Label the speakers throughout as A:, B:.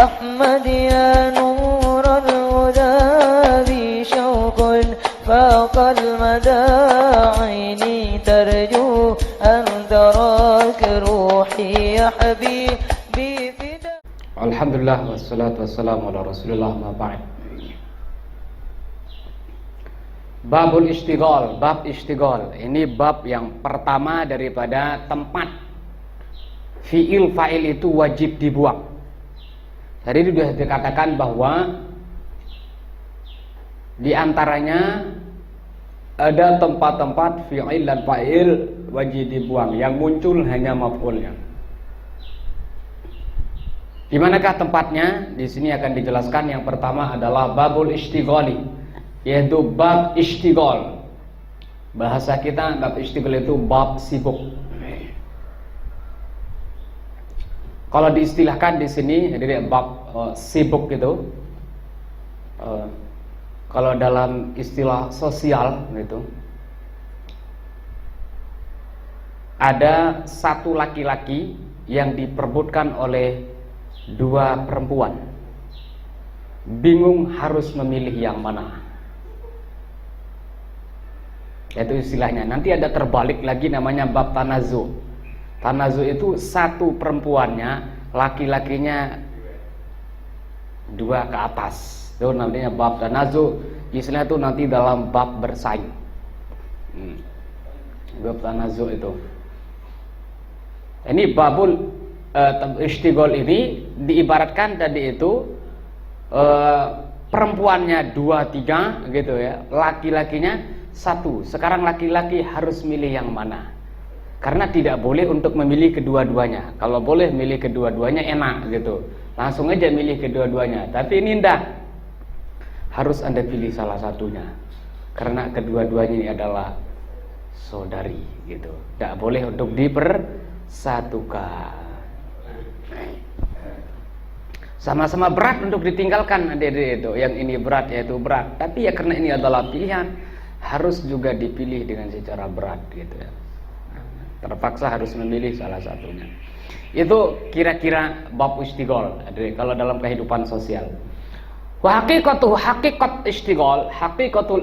A: أحمد يا نور الهدى ذي شوق فاق المدى عيني ترجو أن تراك روحي يا حبيبي فدا.
B: Alhamdulillah wassalatu wassalamu ala Rasulillah ma ba'd. Babul istighol, bab istighol. Ini bab yang pertama daripada tempat fi'il fa'il itu wajib dibuang. Tadi sudah dikatakan bahwa di antaranya ada tempat-tempat fi'il dan fa'il wajib dibuang, yang muncul hanya maf'ulnya. Di manakah tempatnya? Di sini akan dijelaskan. Yang pertama adalah babul istigholi, yaitu bab istighol. Bahasa kita bab istighol itu bab sibuk. Kalau diistilahkan di sini jadi bab sibuk gitu. Kalau dalam istilah sosial gitu, ada satu laki-laki yang diperebutkan oleh dua perempuan, bingung harus memilih yang mana. Itu istilahnya. Nanti ada terbalik lagi namanya bab tanazu. Tanazu itu satu perempuannya, laki-lakinya dua ke atas. Itu namanya bab tanazu. Istilah itu nanti dalam bab bersaing. Bab tanazu itu. Ini babul istighol ini diibaratkan tadi itu perempuannya 2-3 gitu ya, laki-lakinya 1. Sekarang laki-laki harus milih yang mana? Karena tidak boleh untuk memilih kedua-duanya. Kalau boleh milih kedua-duanya enak gitu, langsung aja milih kedua-duanya. Tapi ini enggak, harus Anda pilih salah satunya, karena kedua-duanya ini adalah saudari gitu. Tidak boleh untuk dipersatukan. Sama-sama berat untuk ditinggalkan adik-adik itu. Yang ini berat, yaitu berat. Tapi ya karena ini adalah pilihan, harus juga dipilih dengan secara berat gitu ya. Terpaksa harus memilih salah satunya. Itu kira-kira bab istighol kalau dalam kehidupan sosial. Wa haqiqatul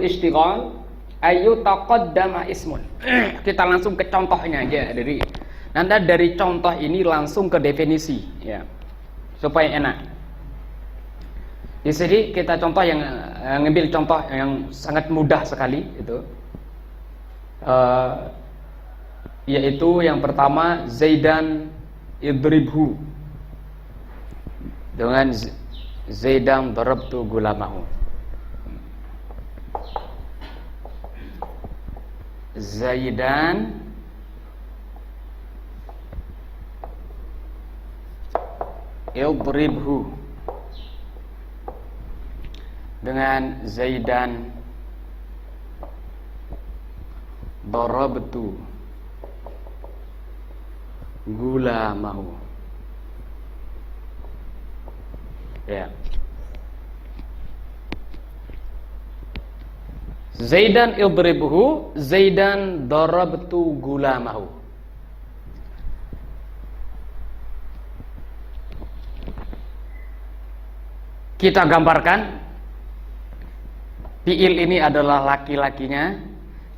B: istighol ayu taqaddama ismun. Kita langsung ke contohnya aja dari contoh ini langsung ke definisi ya, supaya enak. Di sini kita contoh yang ngambil contoh yang sangat mudah sekali itu, yaitu yang pertama Zaidan idribhu, dengan Zaidan darabtu gulamahu. Zaidan idribhu, dengan Zaidan darabtu gulamahu. Ya. Zaidan idribhu, Zaidan darabtu gulamahu. Kita gambarkan fi'il ini adalah laki-lakinya,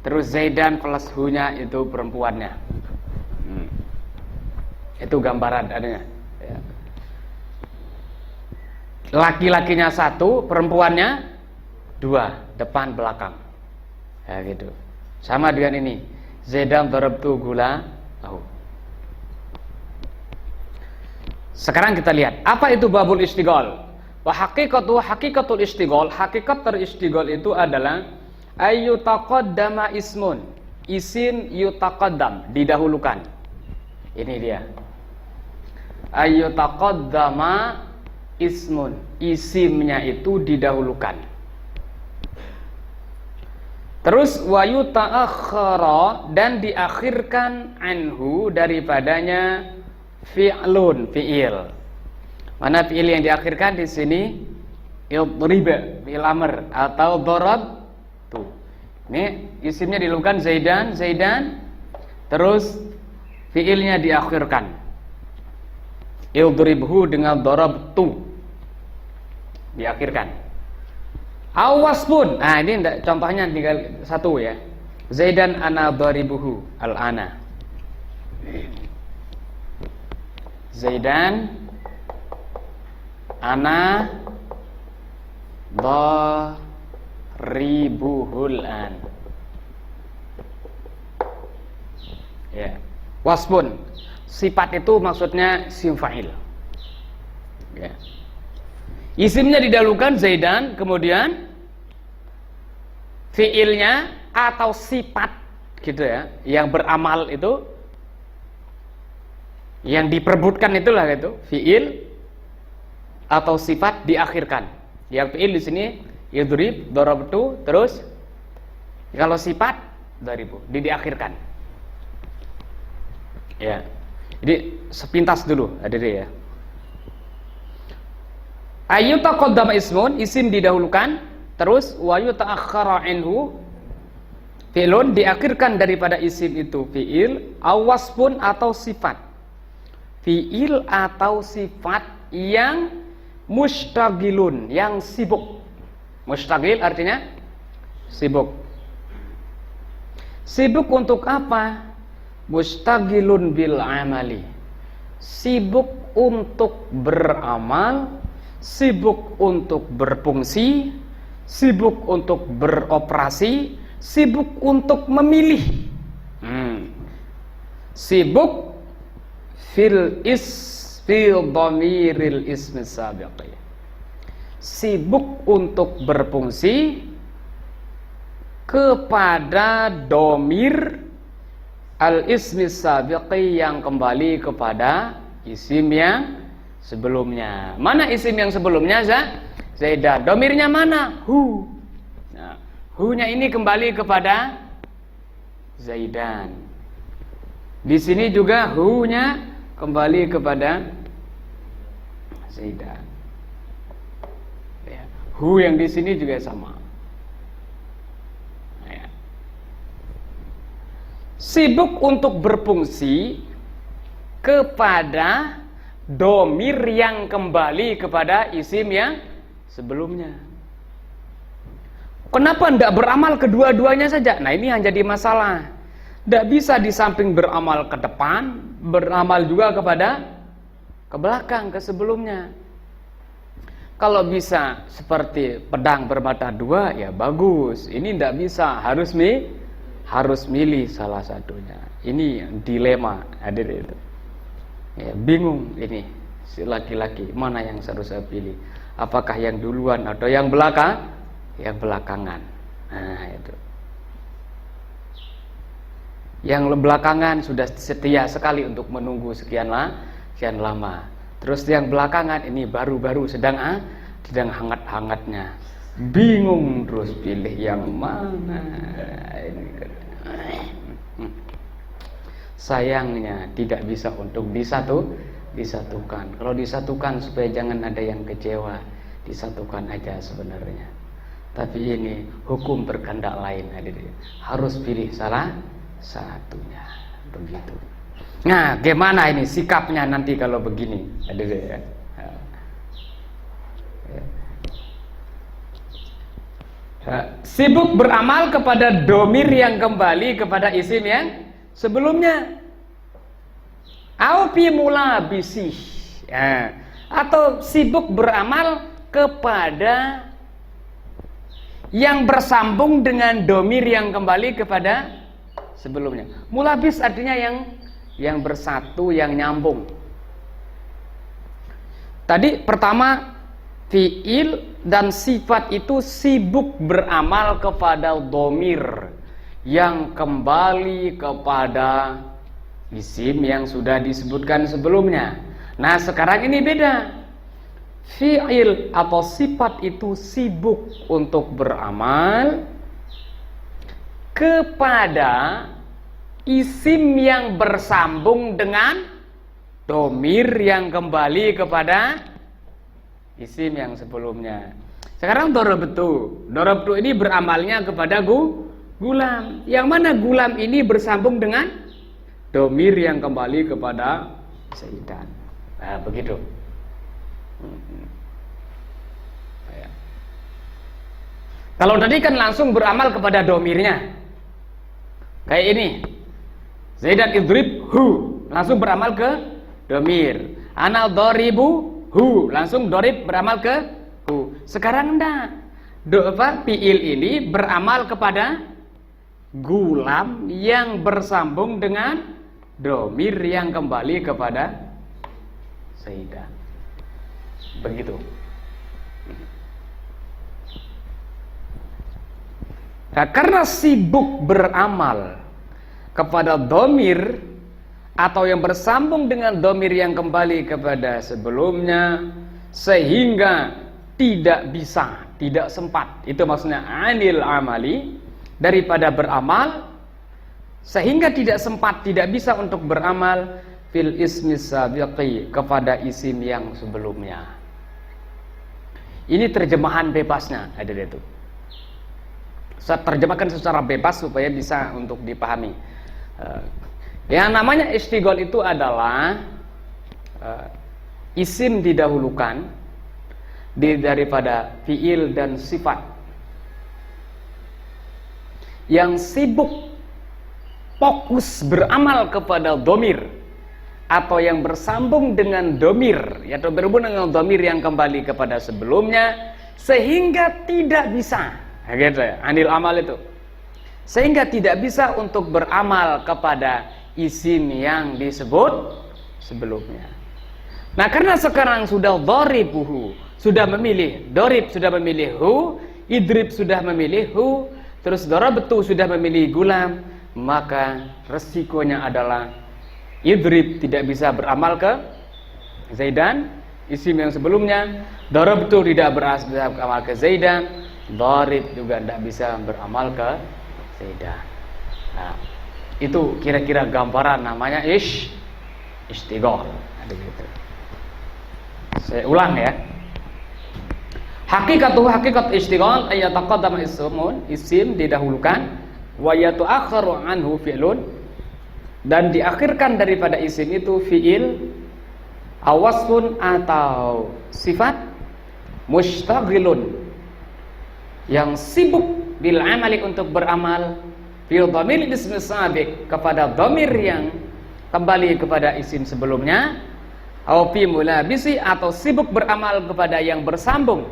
B: terus Zaidan plus hu-nya itu perempuannya. Itu gambaran adanya ya. Laki-lakinya 1, perempuannya 2, depan belakang ya gitu. Sama dengan ini Zaidan darabtu gulamahu. Sekarang kita lihat apa itu babul istighol. Wa haqiqatul istighol, hakikat teristighol itu adalah ayu taqaddama ismun, isim yutaqaddam, didahulukan. Ini dia. Ayu taqaddama ismun, isimnya itu didahulukan. Terus wa yuta'akhkhara, dan diakhirkan anhu, daripadanya fi'lun, fi'il. Mana fi'il yang diakhirkan di sini? Idriba, fi'il amr atau darab tuh. Ini isimnya didahulukan Zaidan, terus fi'ilnya diakhirkan. Idribhu dengan darabtu diakhirkan. Awas pun, nah ini contohnya tinggal satu ya. Zaidan ana daribuhu al-ana. Zaidan ana daribuhul an. Ya. Waspun, sifat itu maksudnya isim fa'il. Ya. Isimnya didahulukan Zaidan, kemudian fiilnya atau sifat gitu ya, yang beramal itu, yang diperbutkan itulah gitu, fiil atau sifat diakhirkan. Yang fiil di sini yadrib, darabtu, terus kalau sifat daribu diakhirkan. Ya. Jadi sepintas dulu hadirin ya. Ayu taqaddama ismun, isim didahulukan, terus wa yuta'akhkhara anhu fi'lun, diakhirkan daripada isim itu fi'il, awas pun atau sifat. Fi'il atau sifat yang mustagilun, yang sibuk. Mustagil artinya sibuk. Sibuk untuk apa? Mustagilun bil amali. Sibuk untuk beramal, sibuk untuk berfungsi, sibuk untuk beroperasi, sibuk untuk memilih. Sibuk fil dhamiril ismi sabiqi. Sibuk untuk berfungsi kepada domir al-ismi sabiqi yang kembali kepada isim yang sebelumnya. Mana isim yang sebelumnya? Zaidan. Domirnya mana? Hu. Nah, hu-nya ini kembali kepada Zaidan. Di sini juga hu-nya kembali kepada Zaidan. Ya. Hu yang di sini juga sama. Ya. Sibuk untuk berfungsi kepada domir yang kembali kepada isim yang sebelumnya. Kenapa tidak beramal kedua-duanya saja? Nah, ini yang jadi masalah. Tidak bisa di samping beramal ke depan, beramal juga ke belakang, ke sebelumnya. Kalau bisa seperti pedang bermata dua, ya bagus. Ini tidak bisa, harus milih salah satunya. Ini dilema hadir itu. Ya, bingung ini si laki-laki mana yang harus saya pilih, apakah yang duluan atau yang belakangan. Nah itu, yang belakangan sudah setia sekali untuk menunggu sekian lama, terus yang belakangan ini baru-baru sedang hangat-hangatnya, bingung terus pilih yang mana. Sayangnya tidak bisa untuk disatukan. Kalau disatukan supaya jangan ada yang kecewa, disatukan aja sebenarnya. Tapi ini hukum berkehendak lain, hadirin. Harus pilih salah satunya. Begitu. Nah, gimana ini sikapnya nanti kalau begini, hadirin ya? Sibuk beramal kepada domir yang kembali kepada isim yang sebelumnya. Aupi mula bisih, ya. Atau sibuk beramal kepada yang bersambung dengan domir yang kembali kepada sebelumnya. Mulabis artinya yang bersatu, yang nyambung. Tadi pertama fiil dan sifat itu sibuk beramal kepada domir yang kembali kepada isim yang sudah disebutkan sebelumnya. Nah, sekarang ini beda. Fi'il atau sifat itu sibuk untuk beramal kepada isim yang bersambung dengan domir yang kembali kepada isim yang sebelumnya. Sekarang dorobtu ini beramalnya kepada gulam. Yang mana gulam ini bersambung dengan domir yang kembali kepada Zaidan. Nah, begitu. Kalau tadi kan langsung beramal kepada domirnya. Kayak ini. Zaidan idrib hu, langsung beramal ke domir. Ana doribu hu, langsung dorib beramal ke hu. Sekarang enggak. Fiil ini beramal kepada gulam yang bersambung dengan domir yang kembali kepada Zaidan. Begitu. Nah, karena sibuk beramal kepada domir atau yang bersambung dengan domir yang kembali kepada sebelumnya, sehingga tidak bisa, tidak sempat, itu maksudnya anil amali, daripada beramal, sehingga tidak sempat, tidak bisa untuk beramal fil ismi sabiqi, kepada isim yang sebelumnya. Ini terjemahan bebasnya, ada itu. Saya terjemahkan secara bebas supaya bisa untuk dipahami. Yang namanya istighol itu adalah isim didahulukan daripada fiil dan sifat yang sibuk fokus beramal kepada domir atau yang bersambung dengan domir, yaitu berhubungan dengan domir yang kembali kepada sebelumnya, sehingga tidak bisa. Gitu ya, anil amal itu, sehingga tidak bisa untuk beramal kepada isim yang disebut sebelumnya. Nah, karena sekarang sudah dharibuhu, sudah memilih dorib, sudah memilih hu, idrib sudah memilih hu, terus darabtu sudah memilih gulam, maka resikonya adalah idrib tidak bisa beramal ke Zaidan, isim yang sebelumnya, darabtu tidak bisa beramal ke Zaidan, dharib juga tidak bisa beramal ke Zaidan. Nah, itu kira-kira gambaran namanya istighol. Saya ulang ya. Hakikat istighol ayat taqaddama ismun, isim didahulukan, wa yatu'akhkharu anhu fi'lun, dan diakhirkan daripada isim itu fi'il, awasfun atau sifat, mustaghilun yang sibuk bil amali untuk beramal, fil dhamir ismi sabiq kepada dhamir yang kembali kepada isim sebelumnya, au fi mulabisi atau sibuk beramal kepada yang bersambung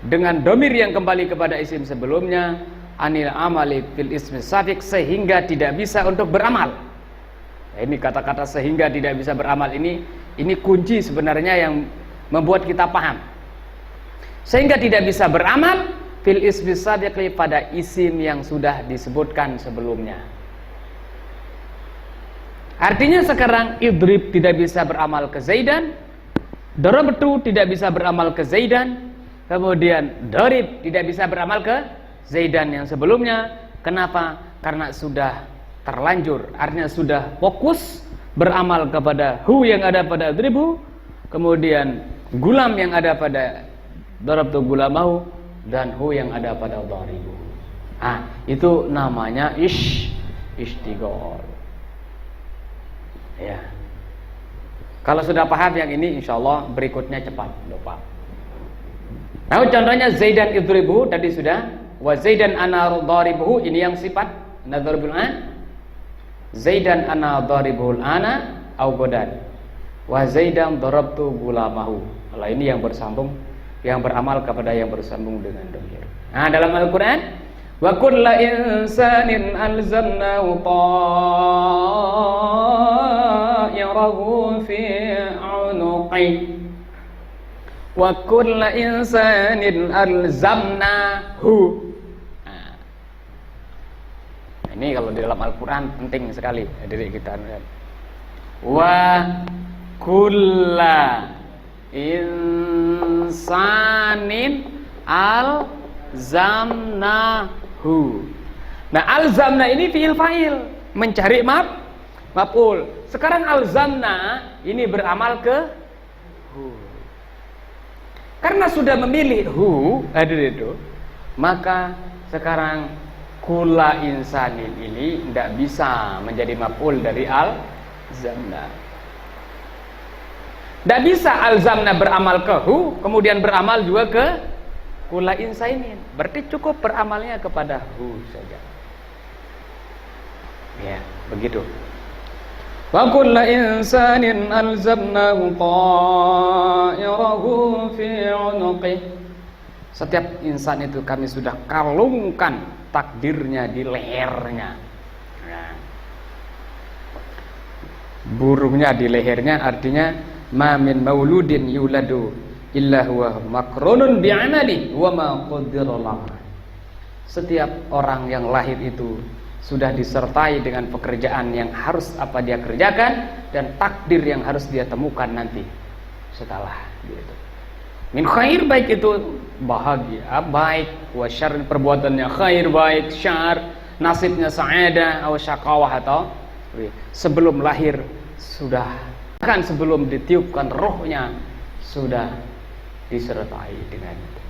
B: dengan dhamir yang kembali kepada isim sebelumnya, anil amali fil ismi sabiq, sehingga tidak bisa untuk beramal. Nah, ini kata-kata sehingga tidak bisa beramal ini kunci sebenarnya yang membuat kita paham. Sehingga tidak bisa beramal fil ismi sabiqi pada isim yang sudah disebutkan sebelumnya. Artinya sekarang idrib tidak bisa beramal ke Zaidan, darabtu tidak bisa beramal ke Zaidan, kemudian darib tidak bisa beramal ke Zaidan yang sebelumnya. Kenapa? Karena sudah terlanjur, artinya sudah fokus beramal kepada hu yang ada pada dribu, kemudian gulam yang ada pada darabtu gulamahu, dan hu yang ada pada dharibu. Itu namanya istighol. Ya. Kalau sudah paham yang ini, insyaallah berikutnya cepat lupa. Nah, contohnya Zaidan idribu tadi sudah, wa Zaidan ana dharibuhu, ini yang sifat nadharibul an. Zaidan ana dharibuhul ana au godan. Wa Zaidan darabtu gulamahu. Nah, ini yang bersambung, yang beramal kepada yang bersambung dengan dhamir. Nah, dalam Al-Qur'an, wa kullu insanin alzamnahu ta'irahu fi 'unuqi. Wa kullu insanin alzamnahu. Nah, ini kalau di dalam Al-Qur'an penting sekali dari kita lihat. Wa kullu insanin alzamnahu. Nah, alzamna ini fi'il fa'il, mencari maf'ul. Sekarang alzamna ini beramal ke hu. Karena sudah memilih hu, itu, maka sekarang kula insanin ini tidak bisa menjadi maf'ul dari alzamna. Tidak bisa alzamna beramal ke hu, kemudian beramal juga ke Kula insanin. Berarti cukup beramalnya kepada hu saja. Ya, begitu. Wa kullu insanin alzamnahu ta'irahu fi 'unuqih. Setiap insan itu kami sudah kalungkan takdirnya di lehernya. Nah, burungnya di lehernya artinya ma min mauludin yuladu illa huwa makrunun bi'amali wa ma qaddara lahu. Setiap orang yang lahir itu sudah disertai dengan pekerjaan yang harus apa dia kerjakan dan takdir yang harus dia temukan nanti setelah gitu. Min khair, baik itu bahagia, baik, wa syarr perbuatannya khair, baik, syar nasibnya sa'adah atau syaqawah, atau sebelum lahir sudah, kan sebelum ditiupkan rohnya sudah disertai dengan itu.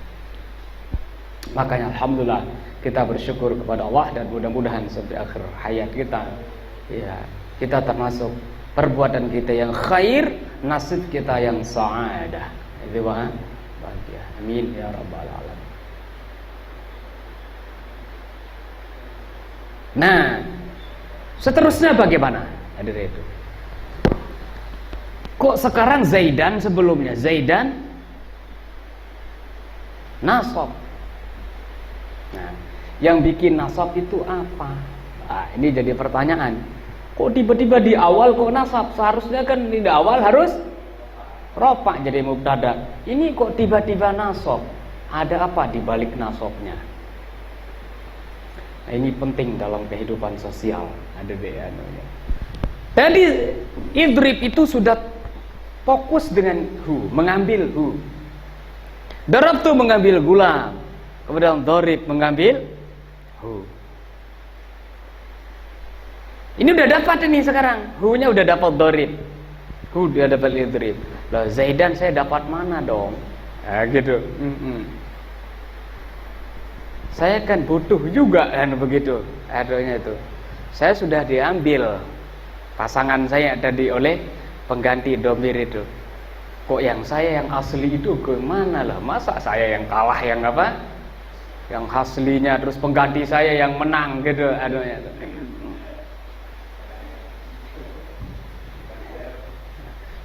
B: Makanya alhamdulillah kita bersyukur kepada Allah, dan mudah-mudahan sampai akhir hayat kita ya kita termasuk perbuatan kita yang khair, nasib kita yang sa'adah. Itu bahagia. Amin ya rabbal alamin. Nah, seterusnya bagaimana? Hadirin itu. Kok sekarang Zaidan, sebelumnya Zaidan nasab. Nah, yang bikin nasab itu apa? Nah, ini jadi pertanyaan. Kok tiba-tiba di awal kok nasab? Seharusnya kan di awal harus rofa jadi mubtada. Ini kok tiba-tiba nasab? Ada apa di balik nasabnya? Nah, ini penting dalam kehidupan sosial. Ada beanunya. Tadi idrib itu sudah fokus dengan hu, mengambil hu. Darabtu mengambil gula, kemudian dorib mengambil hu. Ini udah dapat ini sekarang, hu-nya udah dapat dorib, hu udah dapat idrib. Lah Zaidan saya dapat mana dong? Nah, gitu. Saya kan butuh juga kan begitu. Adanya itu. Saya sudah diambil pasangan saya tadi oleh pengganti domir itu. Kok yang saya yang asli itu ke mana lah? Masa saya yang kalah, yang apa? Yang aslinya, terus pengganti saya yang menang gitu adanya itu.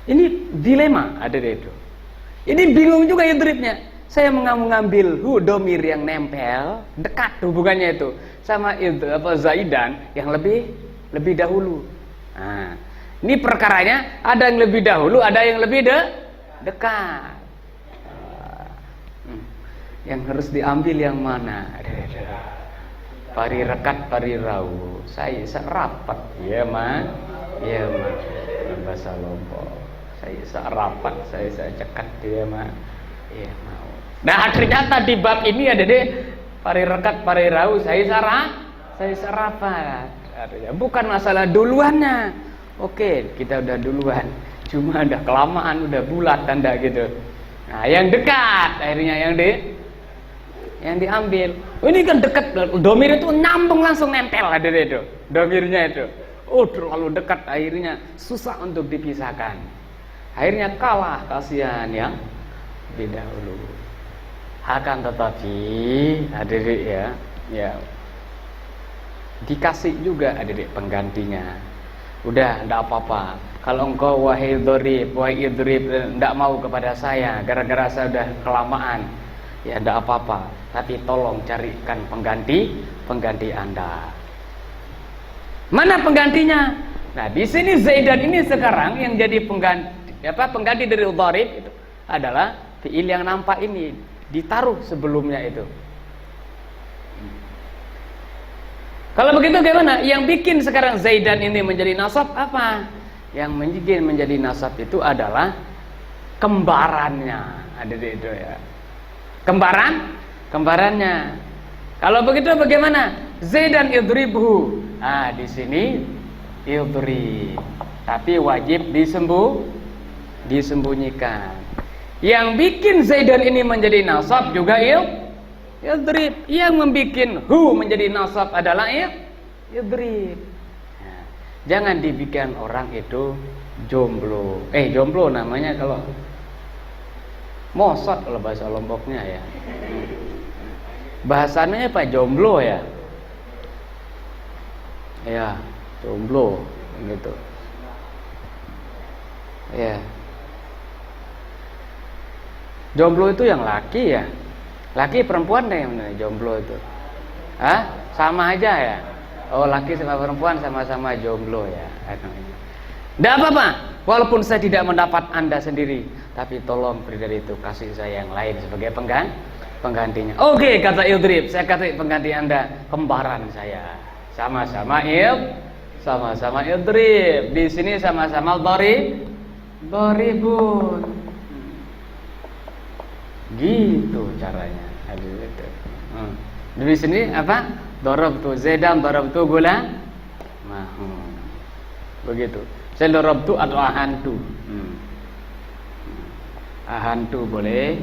B: Ini dilema ada di itu. Ini bingung juga ya dripnya. Saya mengambil hu domir yang nempel dekat hubungannya itu sama itu apa Zaidan yang lebih dahulu. Nah, ini perkaranya ada yang lebih dahulu, ada yang lebih dekat. Yang harus diambil yang mana? Pari rekat, pari rau. Saya serapat, ya ma, ya ma. Bahasa Lombok. Saya serapat, saya cekat dia ma, ya mau. Nah ternyata di bab ini ada deh pari rekat, pari rau. Saya serapat. Bukan masalah duluannya. Oke, kita udah duluan. Cuma udah kelamaan, udah bulat tanda gitu. Nah, yang dekat akhirnya yang diambil. Oh, ini kan dekat. Domir itu nyambung langsung nempel ada itu. Domirnya itu. Oh, terlalu dekat akhirnya susah untuk dipisahkan. Akhirnya kalah, kasihan yang dahulu. Akan tetapi hadirin ya dikasih juga adik penggantinya. Udah ndak apa-apa. Kalau engkau wahai idrib ndak mau kepada saya gara-gara saya udah kelamaan, ya ndak apa-apa. Tapi tolong carikan pengganti Anda. Mana penggantinya? Nah, di sini Zaidan ini sekarang yang jadi pengganti dari idrib itu adalah fiil yang nampak ini ditaruh sebelumnya itu. Kalau begitu gimana? Yang bikin sekarang Zaidan ini menjadi nasab apa? Yang bikin menjadi nasab itu adalah kembarannya. Ada di itu ya. Kembarannya. Kalau begitu bagaimana? Zaidan idribhu. Ah, di sini idrib. Tapi wajib disembunyikan. Yang bikin Zaidan ini menjadi nasab juga idrib. Yang membuat hu menjadi nasab adalah idrib. Nah, jangan dibikin orang itu jomblo. Jomblo namanya kalau mosot kalau bahasa Lomboknya ya. bahasanya apa? Jomblo ya. Ya, jomblo gitu. Ya. Jomblo itu yang laki ya. Laki perempuan deh yang jomblo itu. Hah? Sama aja ya. Oh, laki sama perempuan sama-sama jomblo ya. Tidak apa-apa, walaupun saya tidak mendapat Anda sendiri, tapi tolong beri dari itu kasih saya yang lain sebagai penggantinya. Oke, kata Idrib, saya kata pengganti Anda, kembaran saya. Sama-sama Idrib. Di sini sama-sama Doribun. Gitu caranya. Gitu. Di sini apa? Darabtu Zaidan, darabtu Gulam. Begitu. Saya darabtu atau ahantu. Ahantu boleh.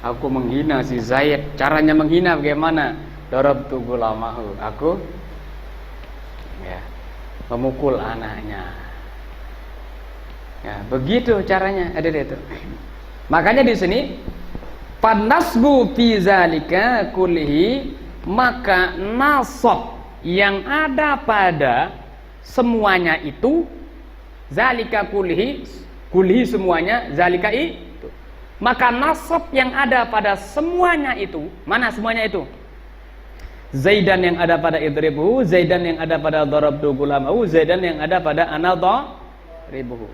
B: Aku menghina si Zaid. Caranya menghina bagaimana? Darabtu gulamahu. Aku ya, memukul anaknya. Ya, begitu caranya. Ada itu. Makanya di sini Panasbu fi zalika kullihi, maka nasab yang ada pada semuanya itu, zalika kullihi semuanya, zalika itu. Maka nasab yang ada pada semuanya itu, mana semuanya itu? Zaidan yang ada pada idribuhu, Zaidan yang ada pada darabtu gulamahu, Zaidan yang ada pada ana daribuhu.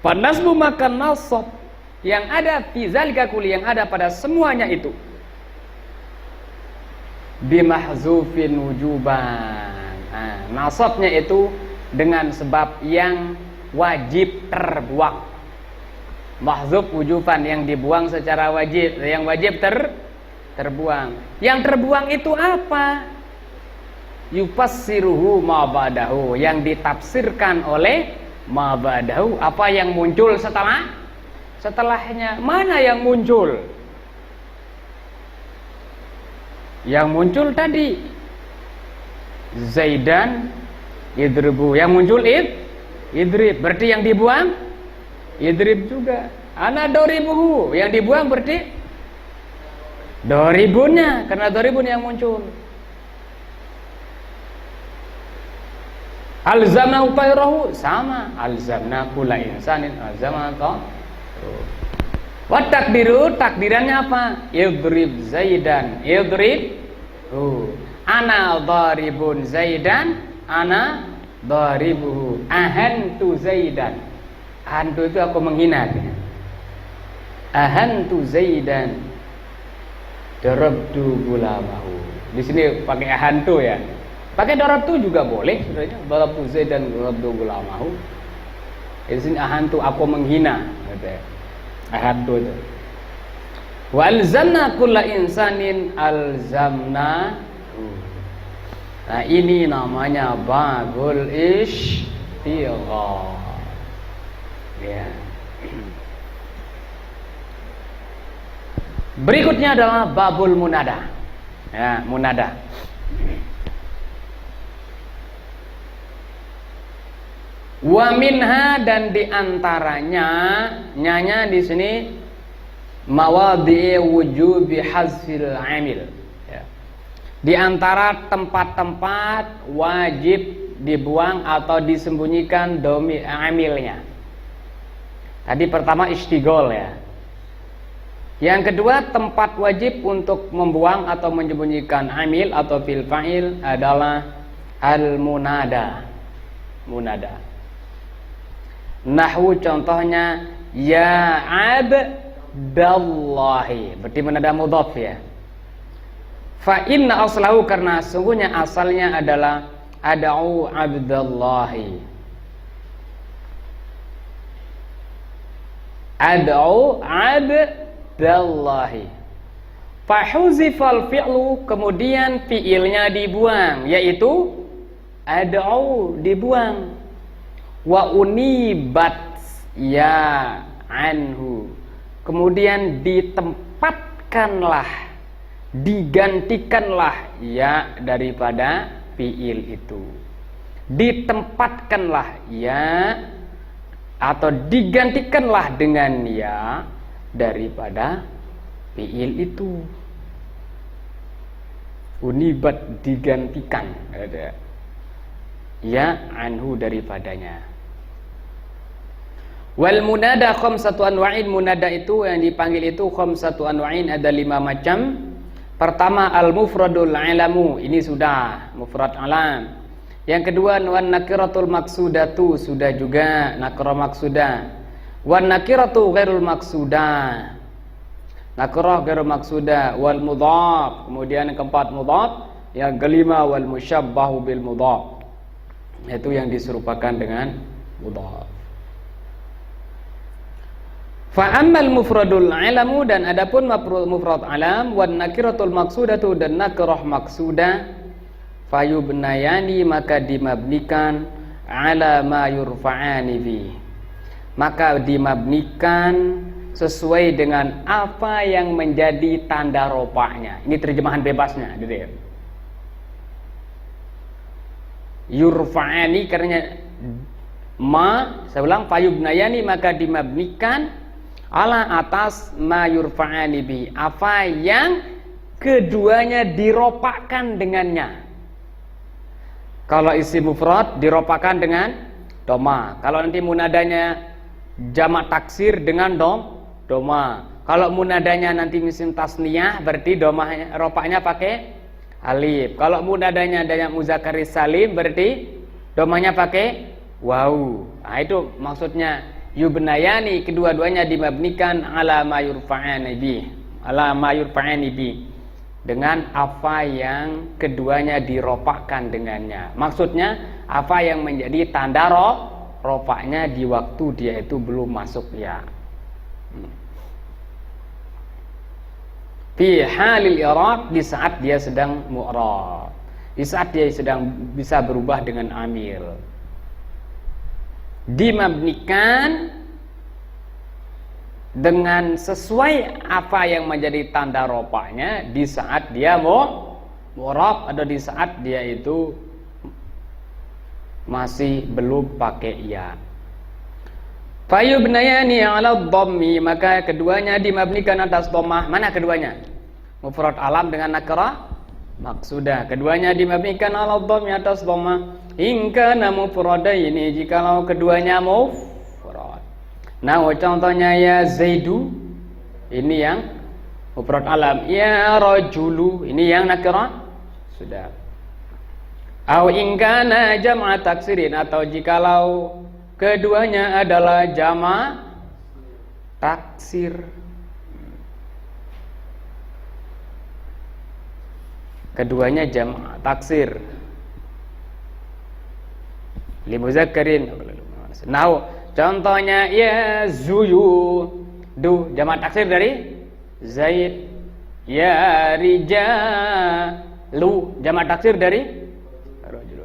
B: Panasbu maka nasab yang ada fi zalika kulli, yang ada pada semuanya itu, bimahzufin wujuban. Nasabnya itu dengan sebab yang wajib terbuang. Mahzuf wujuban, yang dibuang secara wajib, yang wajib terbuang. Yang terbuang itu apa? Yufassiruhu ma ba'dahu, yang ditafsirkan oleh ma ba'dahu, apa yang muncul setelahnya. Mana yang muncul? Yang muncul tadi Zaidan idribu, yang muncul idrib, berarti yang dibuang idrib juga. Ana doribuhu, yang dibuang berarti doribunnya, karena doribun yang muncul. Alzamna utairahu, sama alzamna kula insanin alzamna ta. Wat takdiru, takdirannya apa? Idrib Zaidan, idrib ana daribun Zaidan, ana daribuhu. Ahantu Zaidan, ahantu itu aku menghina. Ahantu Zaidan, darabtu gulamahu. Di sini pakai ahantu ya. Pakai darabtu juga boleh sebenarnya. Darabtu Zaidan, darabtu gulamahu. Di sini ahantu aku menghina, gitu ya. Ahantu itu. Wa alzamna kulla insanin alzamna. Nah, ini namanya babul istighfar. Ya. Berikutnya adalah babul munada. Ya, munada. Wa minha, dan diantaranya, nyanya di sini mawadhi wujubi hazfil amil. Ya. Di antara tempat-tempat wajib dibuang atau disembunyikan domi amilnya. Tadi pertama istighol ya. Yang kedua, tempat wajib untuk membuang atau menyembunyikan amil atau fil fa'il adalah al-munada. Munada. Nahwu contohnya ya abdallahi, berarti menada mudhaf ya. Fa inna aslahu, karena sungguhnya asalnya adalah ad'u abdallahi. Ad'u abdallahi. Fa huzifal fi'lu, kemudian fi'ilnya dibuang, yaitu ad'u dibuang. Wa unibat ya anhu, kemudian ditempatkanlah, digantikanlah ya daripada fiil itu. Ditempatkanlah ya atau digantikanlah dengan ya daripada fiil itu. Unibat digantikan. Ada. Ya anhu daripadanya. Wal munada khamsatu anwa'in. Munada itu yang dipanggil itu khamsatu anwa'in, ada 5 macam. Pertama al-mufradul alamu, ini sudah mufrad alam. Yang kedua wan nakiratul maksudatu, sudah juga nakira maksudah. Wan nakiratu ghairul maksudah, nakirah ghairul maksudah. Wal mudhaf, kemudian yang keempat mudhaf. Yang kelima wal musyabbahu bil mudhaf, itu yang diserupakan dengan mudhaf. Fa ammal mufradul alamu, dan adapun mufrad alam, wan nakiratul maksudatu, dan nakirah maksudah, fayubnayani, maka dimabnikan, ala ma yurfa'ani fi, maka dimabnikan sesuai dengan apa yang menjadi tanda rofa'nya. Ini terjemahan bebasnya, gitu. Yurfa'ani karena ma, saya ulang, fayubnayani, maka dimabnikan ala atas ma yurfa'ani bi, apa yang keduanya diropakkan dengannya. Kalau isi mufrad diropakkan dengan doma. Kalau nanti munadanya jamak taksir dengan doma. Kalau munadanya nanti misim tasniyah, berarti domanya ropaknya pakai alif. Kalau munadanya jamak muzakkar salim, berarti domanya pakai waw. Nah, itu maksudnya yubnayani, kedua-duanya dimabnikan ala ma yurfa'ani bi, ala ma yurfa'ani bi, dengan apa yang keduanya diropakkan dengannya. Maksudnya apa yang menjadi tanda ropaknya di waktu dia itu belum masuk ya. Fi halil i'rab, di saat dia sedang mu'rab, di saat dia sedang bisa berubah dengan amil. Dimabnikan dengan sesuai apa yang menjadi tanda rofa'nya di saat dia mu'rab, atau di saat dia itu masih belum pakai ya. Fayubnayani ala dhammi, maka keduanya dimabnikan atas dhammah. Mana keduanya? Mufrad alam dengan nakirah maksudah, keduanya dimabnikan ala dhammi, atas dhammah. Hingga namu mufradaini, jikalau keduanya mufrad. Nah, contohnya ya Zaidu, ini yang mufrad alam. Ya rajulu, ini yang nakirah sudah. Au ingkana jam'a taksirin, atau jikalau keduanya adalah jama' taksir. Keduanya jama' taksir. Limuzakkarin. Nah, contohnya ya zuyu, du jamak taksir dari Zaid. Ya rijalu, jamak taksir dari rajul.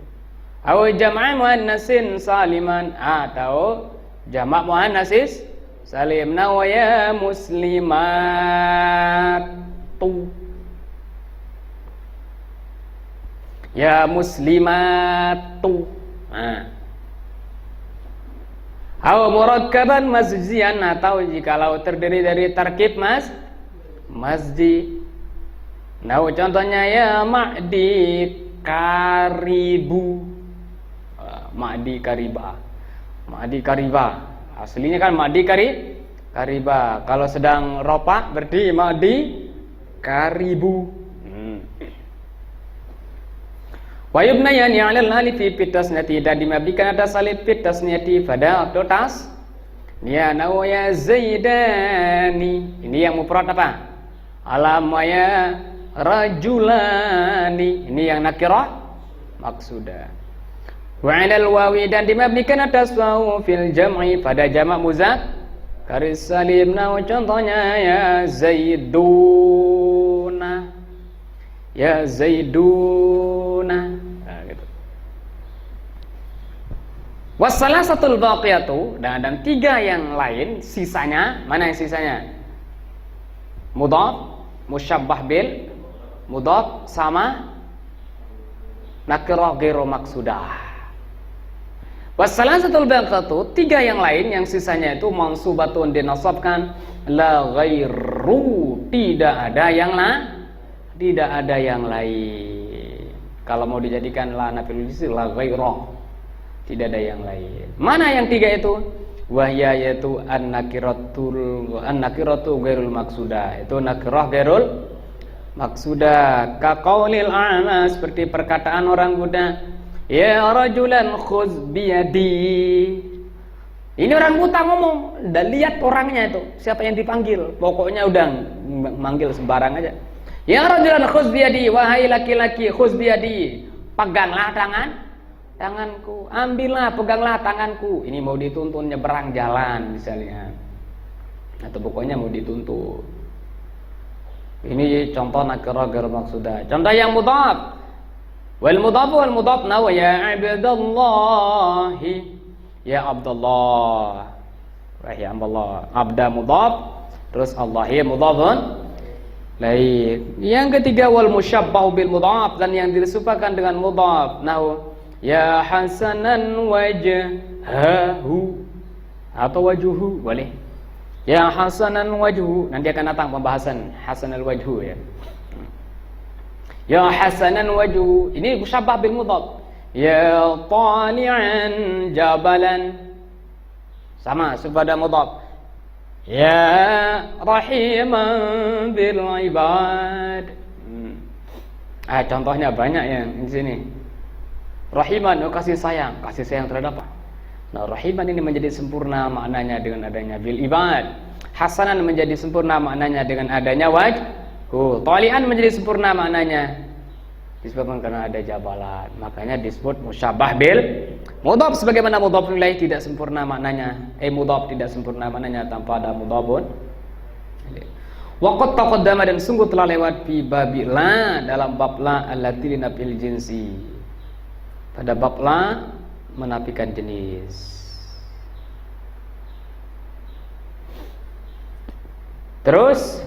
B: Atau jamak muannatsin saliman, atau jamak muannatsis salim. Nah, ya muslimatu, ya muslimatu. Atau murakkaban masjian, atau jikalau terdiri dari tarkib masjid. Nah, contohnya ya ma'di karibu, ma'di kariba, ma'di kariba. Aslinya kan ma'di kariba. Kalau sedang ropa berarti ma'di karibu. Wa yubnayani 'alal alifi fi tasniyati, dan dimabnikan atas alif fi tasniyati pada waktu tas. Ya nawaya zaidani, ini yang mufrad apa? Alam ya rajulani, ini yang nakirah maksudah. Wa 'alal wawi, dan dimabnikan atas wawu fil jam'i pada jamak muzakkar salim. Nah, contohnya ya zaiduna, ya zaiduna. Nah, gitu. Wassalasatul baqiyatu, dan tiga yang lain sisanya, mana yang sisanya? Mudhaf, musyabbah bil mudhaf, sama nakirah ghairu maksudah. Wassalasatul baqiyatu, tiga yang lain yang sisanya itu mansubatun, dinasabkan la ghairu, tidak ada yang tidak ada yang lain. Kalau mau dijadikan la nafil jinsi la ghairah, tidak ada yang lain. Mana yang tiga itu? Wahya yaitu an-nakiratu ghairul maksudah. Itu nakirah ghairul maksudah. Ka qaulil a'ma, seperti perkataan orang buta, ya rajulan khuz biyadi. Ini orang buta ngomong, udah lihat orangnya itu, siapa yang dipanggil. Pokoknya udah manggil sembarang aja. Ya rajulan khuz biyadi, wahai laki-laki khuz biyadi, peganglah tanganku, ambillah, peganglah tanganku. Ini mau dituntun nyeberang jalan misalnya, atau pokoknya mau dituntun. Ini contoh nakirah ghair maksudah. Contoh yang mudhaf, wal mudhaf wal mudhaf nawa ya abdallahi, ya abdallah, wahai Allah. Abda mudhaf, terus Allahi mudhafun lain. Yang ketiga wal musyabbahu bil mudhaf, dan yang diserupakan dengan mudhaf. Nahu ya hasanan wajhahu atau wajhuhu boleh. Ya hasanan wajhu, nanti akan datang pembahasan hasanal wajhu ya. Ya hasanan wajhu, ini musyabbah bil mudhaf. Ya tali'an jabalan, sama sepada mudhaf. Ya rahiman bil ibad. Contohnya banyak ya di sini. Rahiman, kasih sayang terhadap apa? Nah, rahiman ini menjadi sempurna maknanya dengan adanya bil ibad. Hasanan menjadi sempurna maknanya dengan adanya wajhu. Talian menjadi sempurna maknanya disebabkan karena ada jabalan. Makanya disebut musyabah bil mudhaf, sebagaimana mudhaf ilaih tidak sempurna maknanya. Mudhaf tidak sempurna maknanya tanpa ada mudhafun. Waqad taqaddama, dan sungguh telah lewat fi babi la, dalam bab la allati linafil jinsi. Pada bab la menafikan jenis. Terus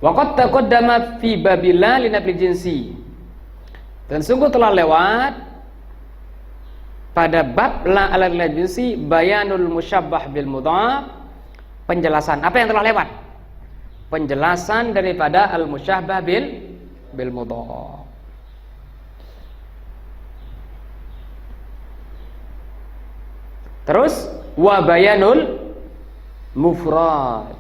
B: waqad taqaddama fi babi la linafil jinsi, dan sungguh telah lewat pada bab la ala jinsi bayanul musyabbah bil mudhaf, penjelasan apa yang telah lewat? Penjelasan daripada al musyabbah bil mudhaf. Terus wa bayanul mufrad,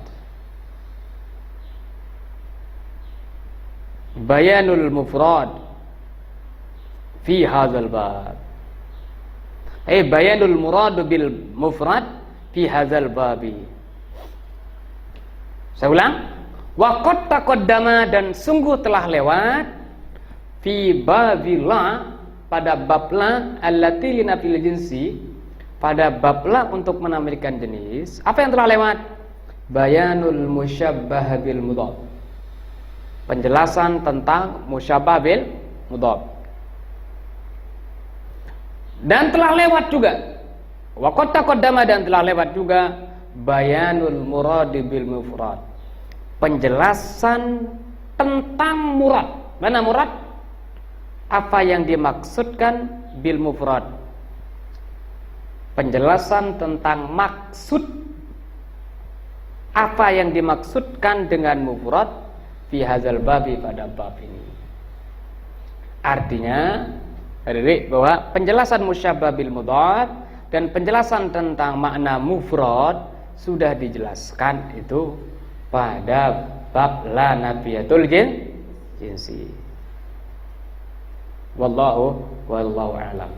B: bayanul mufrad fi hadzal bab. Bayanul murad bil mufrad fi hadzal babi. Saya ulang. Wa qad taqaddama, dan sungguh telah lewat fi babila, pada bab la allati linafil jinsi, pada bab la untuk menampilkan jenis. Apa yang telah lewat? Bayanul musyabbah bil mudhaf, penjelasan tentang musyabbah bil mudhaf. Dan telah lewat juga wa qad taqaddama, dan telah lewat juga bayanul murad bil mufrad, penjelasan tentang murad. Mana murad? Apa yang dimaksudkan bil mufrad, penjelasan tentang maksud apa yang dimaksudkan dengan mufrad fi hadzal babi, pada bab ini. Artinya bahwa penjelasan musyabbah bil mudhaf dan penjelasan tentang makna mufrad sudah dijelaskan itu pada bab la nafiyatul jinsi. Wallahu a'lam.